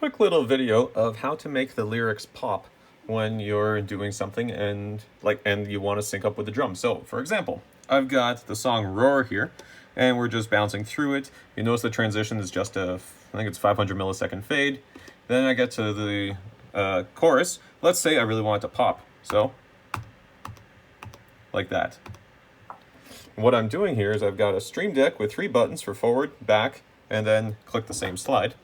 quick little video of how to make the lyrics pop when you're doing something and you want to sync up with the drum. So, for example, I've got the song Roar here, and we're just bouncing through it. You notice the transition is just I think it's 500 millisecond fade. Then I get to the chorus. Let's say I really want it to pop. So, like that. What I'm doing here is I've got a stream deck with 3 buttons for forward, back, and then click the same slide.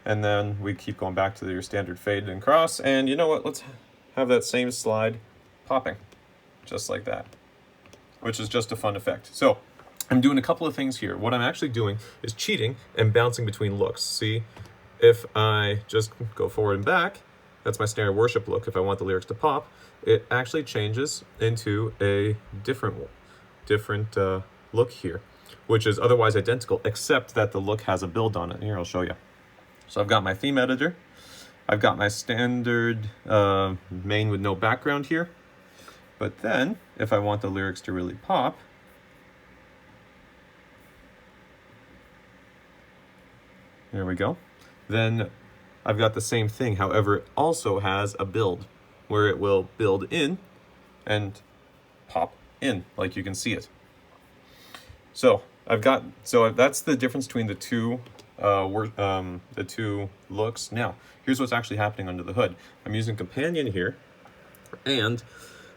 And then we keep going back to your standard fade and cross. And you know what? Let's have that same slide popping, just like that, which is just a fun effect. So I'm doing a couple of things here. What I'm actually doing is cheating and bouncing between looks. See, if I just go forward and back, that's my standard worship look. If I want the lyrics to pop, it actually changes into a different look here, which is otherwise identical, except that the look has a build on it. Here, I'll show you. So I've got my theme editor. I've got my standard main with no background here. But then, if I want the lyrics to really pop, there we go. Then I've got the same thing. However, it also has a build where it will build in and pop in, like you can see it. So that's the difference between the two looks. Now, here's what's actually happening under the hood. I'm using Companion here, and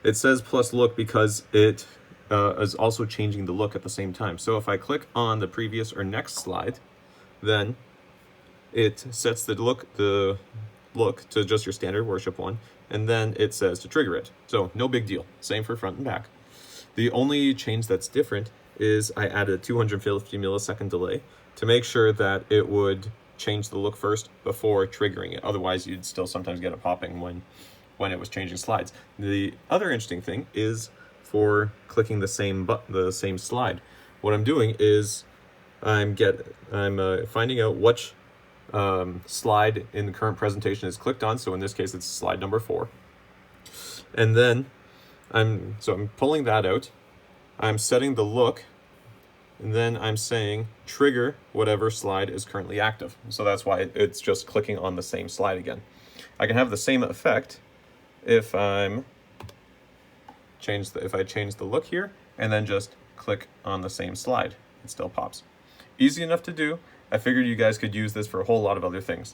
it says plus look because it is also changing the look at the same time. So if I click on the previous or next slide, then it sets the look to just your standard worship one, and then it says to trigger it. So no big deal. Same for front and back. The only change that's different is I added a 250 millisecond delay to make sure that it would change the look first before triggering it. Otherwise, you'd still sometimes get it popping when it was changing slides. The other interesting thing is for clicking the same slide. What I'm doing is I'm finding out which slide in the current presentation is clicked on. So in this case, it's slide number 4. And then I'm pulling that out. I'm setting the look, and then I'm saying trigger whatever slide is currently active. So that's why it's just clicking on the same slide again. I can have the same effect if I change the look here and then just click on the same slide. It still pops. Easy enough to do. I figured you guys could use this for a whole lot of other things.